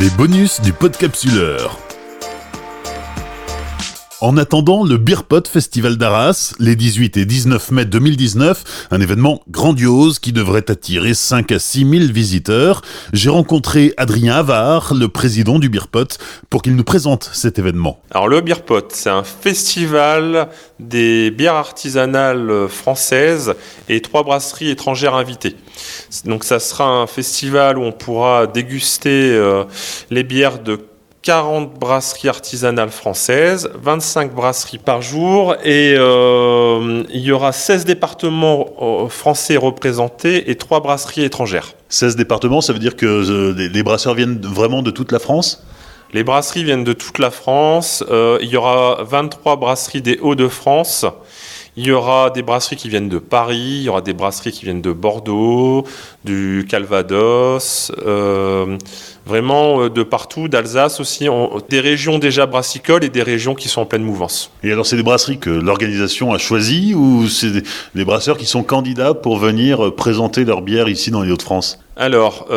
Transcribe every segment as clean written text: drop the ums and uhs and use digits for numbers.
Les bonus du Podcapsuleur. En attendant le Beerpot Festival d'Arras, les 18 et 19 mai 2019, un événement grandiose qui devrait attirer 5 à 6 000 visiteurs, j'ai rencontré Adrien Havard, le président du Beerpot, pour qu'il nous présente cet événement. Alors le Beerpot, c'est un festival des bières artisanales françaises et 3 brasseries étrangères invitées. Donc ça sera un festival où on pourra déguster les bières de 40 brasseries artisanales françaises, 25 brasseries par jour et il y aura 16 départements français représentés et 3 brasseries étrangères. 16 départements, ça veut dire que les brasseurs viennent vraiment de toute la France ? Les brasseries viennent de toute la France. Il y aura 23 brasseries des Hauts-de-France. Il y aura des brasseries qui viennent de Paris, il y aura des brasseries qui viennent de Bordeaux, du Calvados, vraiment de partout, d'Alsace aussi, des régions déjà brassicoles et des régions qui sont en pleine mouvance. Et alors c'est des brasseries que l'organisation a choisies ou c'est des brasseurs qui sont candidats pour venir présenter leur bière ici dans les Hauts-de-France ? Alors,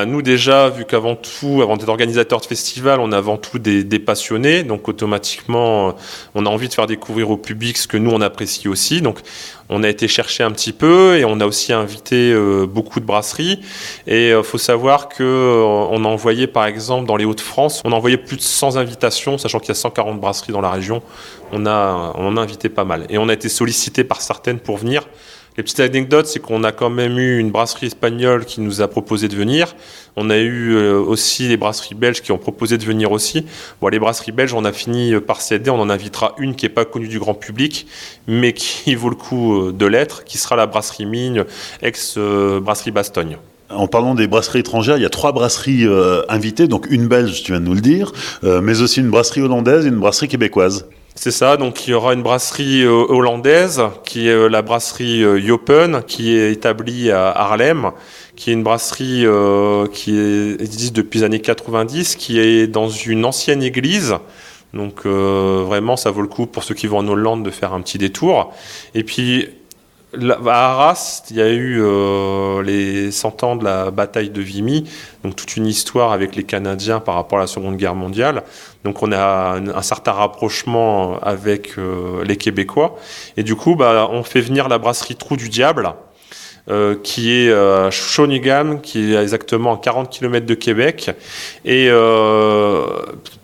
nous déjà, vu qu'avant tout, avant d'être organisateur de festival, on est avant tout des passionnés, donc automatiquement, on a envie de faire découvrir au public ce que nous, on apprécie aussi. Donc, on a été chercher un petit peu et on a aussi invité beaucoup de brasseries. Et faut savoir qu'on a envoyé, par exemple, dans les Hauts-de-France, on a envoyé plus de 100 invitations, sachant qu'il y a 140 brasseries dans la région. On en a invité pas mal. Et on a été sollicité par certaines pour venir. Les petites anecdotes, c'est qu'on a quand même eu une brasserie espagnole qui nous a proposé de venir. On a eu aussi les brasseries belges qui ont proposé de venir aussi. Bon, les brasseries belges, on a fini par céder. On en invitera une qui n'est pas connue du grand public, mais qui vaut le coup de l'être, qui sera la brasserie Migne, ex-brasserie Bastogne. En parlant des brasseries étrangères, il y a 3 brasseries invitées, donc une belge, tu viens de nous le dire, mais aussi une brasserie hollandaise et une brasserie québécoise. C'est ça, donc il y aura une brasserie hollandaise qui est la brasserie Jopen, qui est établie à Haarlem, qui est une brasserie qui existe depuis les années 90, qui est dans une ancienne église. Donc vraiment, ça vaut le coup pour ceux qui vont en Hollande de faire un petit détour. Et puis à Arras, il y a eu les 100 ans de la bataille de Vimy, donc toute une histoire avec les Canadiens par rapport à la Seconde Guerre mondiale. Donc on a un certain rapprochement avec les Québécois. Et du coup, on fait venir la brasserie Trou du Diable, qui est à Shawinigan, qui est exactement à 40 km de Québec. Et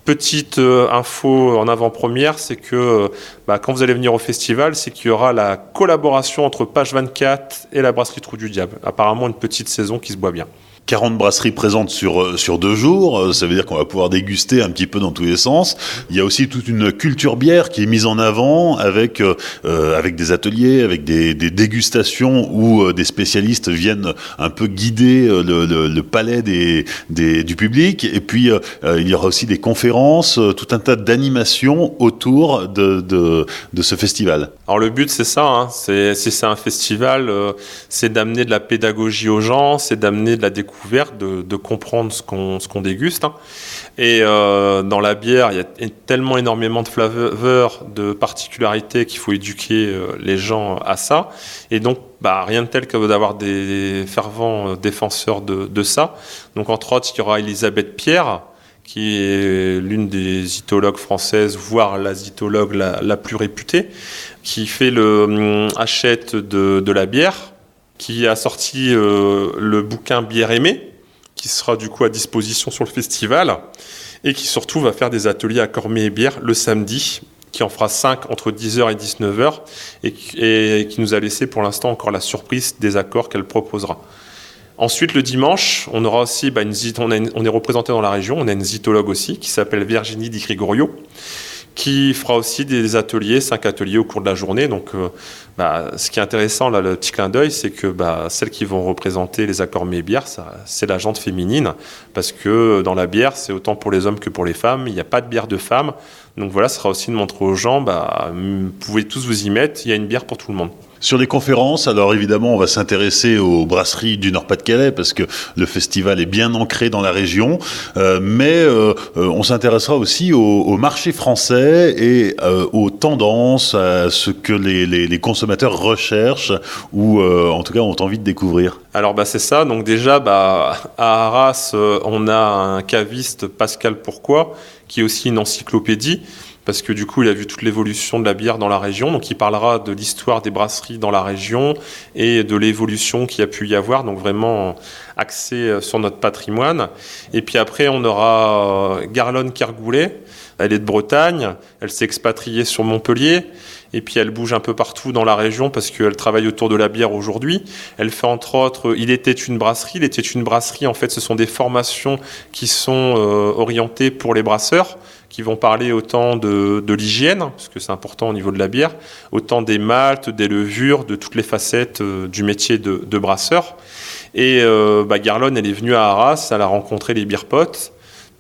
petite info en avant-première, c'est que quand vous allez venir au festival, c'est qu'il y aura la collaboration entre Page 24 et la brasserie Trou du Diable. Apparemment une petite saison qui se boit bien. 40 brasseries présentes sur 2 jours, ça veut dire qu'on va pouvoir déguster un petit peu dans tous les sens. Il y a aussi toute une culture bière qui est mise en avant avec des ateliers, avec des dégustations où des spécialistes viennent un peu guider le palais du public. Et puis il y aura aussi des conférences, tout un tas d'animations autour de ce festival. Alors le but c'est ça, c'est un festival, c'est d'amener de la pédagogie aux gens, c'est d'amener de la découverte, de comprendre ce qu'on déguste. Et dans la bière, il y a tellement énormément de flaveurs, de particularités qu'il faut éduquer les gens à ça. Et donc, rien de tel que d'avoir des fervents défenseurs de ça. Donc entre autres, il y aura Elisabeth Pierre, qui est l'une des zytologues françaises, voire la zytologue la plus réputée, qui fait le Hachette de la bière, qui a sorti le bouquin Bière aimée, qui sera du coup à disposition sur le festival, et qui surtout va faire des ateliers à Cormier et Bière le samedi, qui en fera 5 entre 10h et 19h, et qui nous a laissé pour l'instant encore la surprise des accords qu'elle proposera. Ensuite, le dimanche, on aura aussi on est représenté dans la région, on a une zytologue aussi, qui s'appelle Virginie Di Gregorio, qui fera aussi des ateliers, 5 ateliers au cours de la journée. Donc, ce qui est intéressant, là, le petit clin d'œil, c'est que celles qui vont représenter les accords mets bière, c'est la jante féminine, parce que dans la bière, c'est autant pour les hommes que pour les femmes. Il n'y a pas de bière de femmes, Donc voilà, ce sera aussi de montrer aux gens, vous pouvez tous vous y mettre, il y a une bière pour tout le monde. Sur les conférences, alors évidemment, on va s'intéresser aux brasseries du Nord-Pas-de-Calais parce que le festival est bien ancré dans la région, mais on s'intéressera aussi au marché français et aux tendances, à ce que les consommateurs recherchent ou en tout cas ont envie de découvrir. Alors c'est ça, donc déjà à Arras, on a un caviste, Pascal Pourquoi, qui est aussi une encyclopédie, parce que du coup il a vu toute l'évolution de la bière dans la région, donc il parlera de l'histoire des brasseries dans la région et de l'évolution qu'il y a pu y avoir, donc vraiment axé sur notre patrimoine. Et puis après on aura Garlone Kergoulet, elle est de Bretagne, elle s'est expatriée sur Montpellier, et puis elle bouge un peu partout dans la région parce qu'elle travaille autour de la bière aujourd'hui. Elle fait entre autres Il était une brasserie. Il était une brasserie, en fait, ce sont des formations qui sont orientées pour les brasseurs, qui vont parler autant de l'hygiène, parce que c'est important au niveau de la bière, autant des maltes, des levures, de toutes les facettes du métier de brasseur. Et Garlone, elle est venue à Arras, elle a rencontré les beer pots.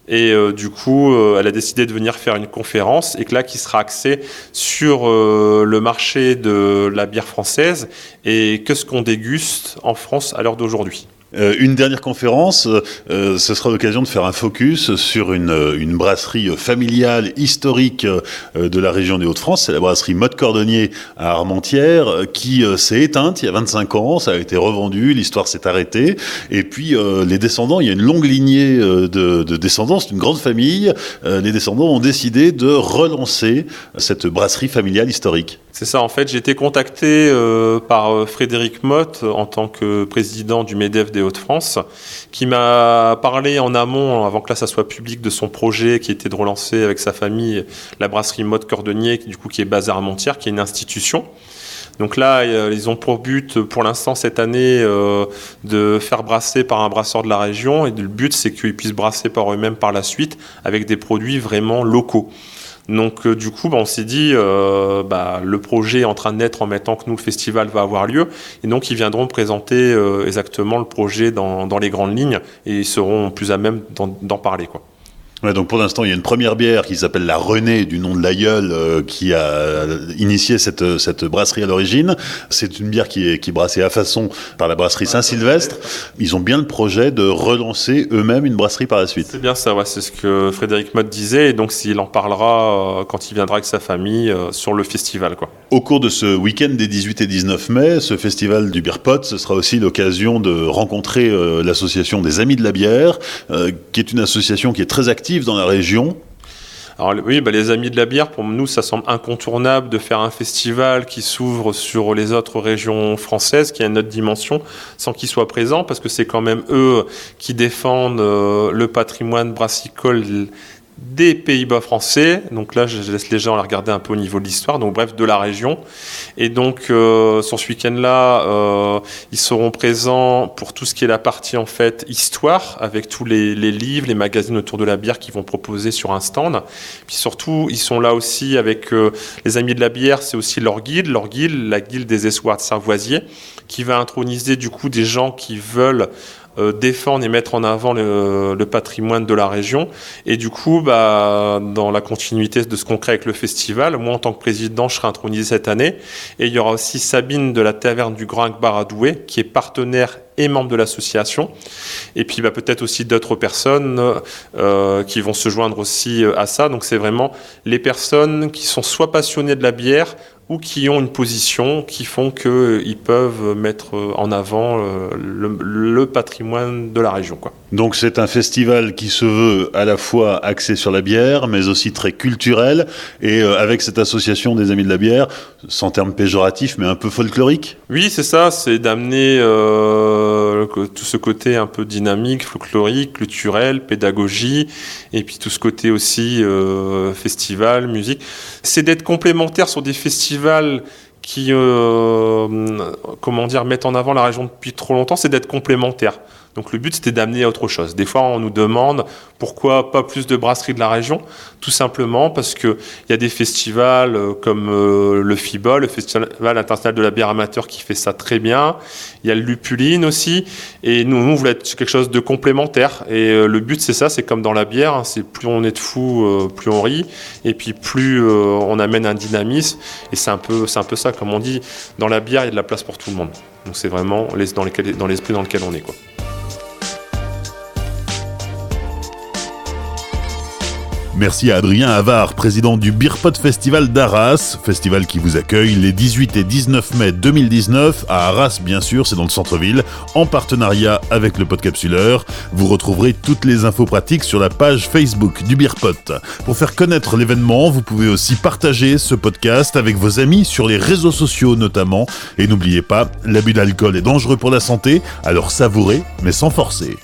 Et du coup, elle a décidé de venir faire une conférence qui sera axée sur le marché de la bière française et qu'est-ce qu'on déguste en France à l'heure d'aujourd'hui. Une dernière conférence, ce sera l'occasion de faire un focus sur une brasserie familiale historique de la région des Hauts-de-France. C'est la brasserie Motte Cordonnier à Armentières qui s'est éteinte il y a 25 ans. Ça a été revendu, l'histoire s'est arrêtée. Et puis les descendants, il y a une longue lignée de descendants, c'est une grande famille. Les descendants ont décidé de relancer cette brasserie familiale historique. C'est ça, en fait, j'ai été contacté par Frédéric Motte en tant que président du MEDEF des Hauts-de-France, qui m'a parlé en amont, avant que là ça soit public, de son projet qui était de relancer avec sa famille la brasserie Motte Cordonnier, qui est basée à Armentières, qui est une institution. Donc là, ils ont pour but, pour l'instant, cette année, de faire brasser par un brasseur de la région. Et le but, c'est qu'ils puissent brasser par eux-mêmes par la suite avec des produits vraiment locaux. Donc du coup, on s'est dit, le projet est en train de naître en même temps que nous, le festival va avoir lieu. Et donc, ils viendront présenter exactement le projet dans les grandes lignes et ils seront plus à même d'en parler, quoi. Ouais, donc pour l'instant, il y a une première bière qui s'appelle la Renée, du nom de l'aïeul, qui a initié cette brasserie à l'origine. C'est une bière qui est brassée à façon par la brasserie Saint-Sylvestre. Ils ont bien le projet de relancer eux-mêmes une brasserie par la suite. C'est bien ça, ouais, c'est ce que Frédéric Motte disait, et donc il en parlera quand il viendra avec sa famille sur le festival, quoi. Au cours de ce week-end des 18 et 19 mai, ce festival du Beer Pot, ce sera aussi l'occasion de rencontrer l'association des Amis de la bière, qui est une association qui est très active dans la région. Alors oui, les Amis de la bière, pour nous, ça semble incontournable de faire un festival qui s'ouvre sur les autres régions françaises, qui a une autre dimension, sans qu'ils soient présents, parce que c'est quand même eux qui défendent le patrimoine brassicole des Pays-Bas français. Donc là, je laisse les gens la regarder un peu au niveau de l'histoire, donc bref, de la région. Et donc, sur ce week-end-là, ils seront présents pour tout ce qui est la partie, en fait, histoire, avec tous les livres, les magazines autour de la bière qu'ils vont proposer sur un stand. Puis surtout, ils sont là aussi avec les Amis de la bière, c'est aussi leur guilde, la guilde des espoirs de Sarvoisier, qui va introniser, du coup, des gens qui veulent défendre et mettre en avant le patrimoine de la région. Et du coup, dans la continuité de ce qu'on crée avec le festival, moi en tant que président, je serai intronisé cette année. Et il y aura aussi Sabine de la Taverne du Grand Akbar à Douai, qui est partenaire et membre de l'association. Et puis peut-être aussi d'autres personnes qui vont se joindre aussi à ça. Donc c'est vraiment les personnes qui sont soit passionnées de la bière, ou qui ont une position qui font qu'ils peuvent mettre en avant le patrimoine de la région, quoi. Donc c'est un festival qui se veut à la fois axé sur la bière, mais aussi très culturel, et avec cette association des Amis de la bière, sans terme péjoratif, mais un peu folklorique. Oui, c'est ça, c'est d'amener tout ce côté un peu dynamique, folklorique, culturel, pédagogie, et puis tout ce côté aussi festival, musique. C'est d'être complémentaire sur des festivals qui mettent en avant la région depuis trop longtemps, c'est d'être complémentaire. Donc le but, c'était d'amener à autre chose. Des fois, on nous demande pourquoi pas plus de brasseries de la région. Tout simplement parce qu'il y a des festivals comme le FIBOL, le Festival international de la bière amateur, qui fait ça très bien. Il y a le Lupuline aussi. Et nous, on voulait être quelque chose de complémentaire. Et le but, c'est ça, c'est comme dans la bière. Hein, c'est plus on est de fous, plus on rit. Et puis plus on amène un dynamisme. Et c'est un peu ça, comme on dit. Dans la bière, il y a de la place pour tout le monde. Donc c'est vraiment dans l'esprit dans lequel on est, quoi. Merci à Adrien Havard, président du Beer Pot Festival d'Arras, festival qui vous accueille les 18 et 19 mai 2019 à Arras, bien sûr, c'est dans le centre-ville, en partenariat avec le Podcapsuleur. Vous retrouverez toutes les infos pratiques sur la page Facebook du Beer Pot. Pour faire connaître l'événement, vous pouvez aussi partager ce podcast avec vos amis sur les réseaux sociaux notamment. Et n'oubliez pas, l'abus d'alcool est dangereux pour la santé, alors savourez mais sans forcer.